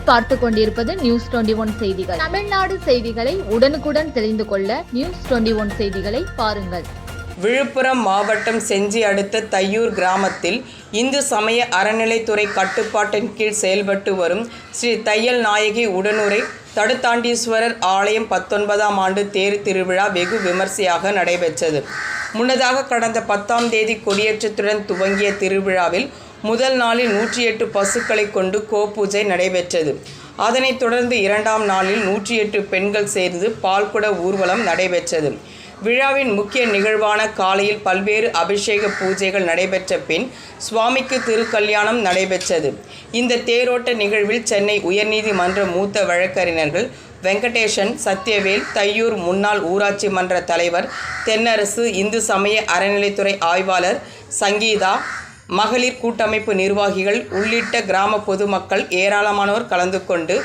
நீங்கள் பார்த்து கொண்டிருப்பது நியூஸ் 21 செய்திகள். தமிழ்நாடு செய்திகளை உடனுக்குடன் தெரிந்து கொள்ள நியூஸ் 21 செய்திகளை பாருங்கள். விழுப்புரம் மாவட்டம் செஞ்சி அடுத்த தையூர் கிராமத்தில் இந்து சமய அறநிலைத்துறை கட்டுப்பாட்டின் கீழ் செயல்பட்டு வரும் ஸ்ரீ தையல் நாயகி உடனுறை தடுத்தாண்டீஸ்வரர் ஆலயம் 19ஆம் ஆண்டு தேர் திருவிழா வெகு விமர்சையாக நடைபெற்றது. முன்னதாக கடந்த 10ஆம் தேதி கொடியேற்றத்துடன் துவங்கிய திருவிழாவில் முதல் நாளில் 108 பசுக்களை கொண்டு கோபூஜை நடைபெற்றது. அதனைத் தொடர்ந்து 2ஆம் நாளில் 108 பெண்கள் சேர்ந்து பால்குட ஊர்வலம் நடைபெற்றது. விழாவின் முக்கிய நிகழ்வான காலையில் பல்வேறு அபிஷேக பூஜைகள் நடைபெற்ற பின் சுவாமிக்கு திருக்கல்யாணம் நடைபெற்றது. இந்த தேரோட்ட நிகழ்வில் சென்னை உயர்நீதிமன்ற மூத்த வழக்கறிஞர்கள் வெங்கடேசன், சத்யவேல், தையூர் முன்னாள் ஊராட்சி மன்ற தலைவர் தென்னரசு, இந்து சமய அறநிலைத்துறை ஆய்வாளர் சங்கீதா, மகளிர் கூட்டமைப்பு நிர்வாகிகள் உள்ளிட்ட கிராம பொதுமக்கள் ஏராளமானோர் கலந்து கொண்டு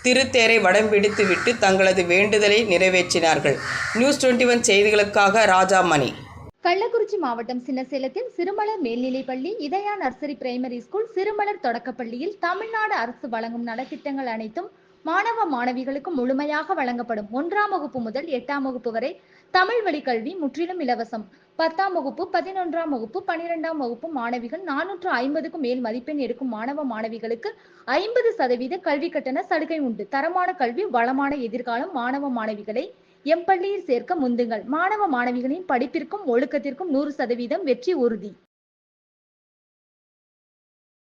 திருத்தேரை வடம் பிடித்துவிட்டு தங்களது வேண்டுதலை நிறைவேற்றினார்கள். நியூஸ் 21 செய்திகளுக்காக ராஜாமணி. கள்ளக்குறிச்சி மாவட்டம் சின்னசேலத்தில் சிறுமலர் மேல்நிலைப்பள்ளி, இதயா நர்சரி பிரைமரி ஸ்கூல், சிறுமலர் தொடக்கப்பள்ளியில் தமிழ்நாடு அரசு வழங்கும் நலத்திட்டங்கள் அனைத்தும் மாணவ மாணவிகளுக்கு முழுமையாக வழங்கப்படும். 1ஆம் வகுப்பு முதல் 8ஆம் வகுப்பு வரை தமிழ் வழி கல்வி முற்றிலும் இலவசம். 10ஆம் வகுப்பு, 11ஆம் வகுப்பு, 12ஆம் வகுப்பு மாணவிகள் 450க்கும் மேல் மதிப்பெண் எடுக்கும் மாணவ மாணவிகளுக்கு 50% கல்வி கட்டண சலுகை உண்டு. தரமான கல்வி, வளமான எதிர்காலம். மாணவ மாணவிகளை எம் பள்ளியில் சேர்க்க முந்துங்கள். மாணவ மாணவிகளின் படிப்பிற்கும் ஒழுக்கத்திற்கும் 100% வெற்றி உறுதி.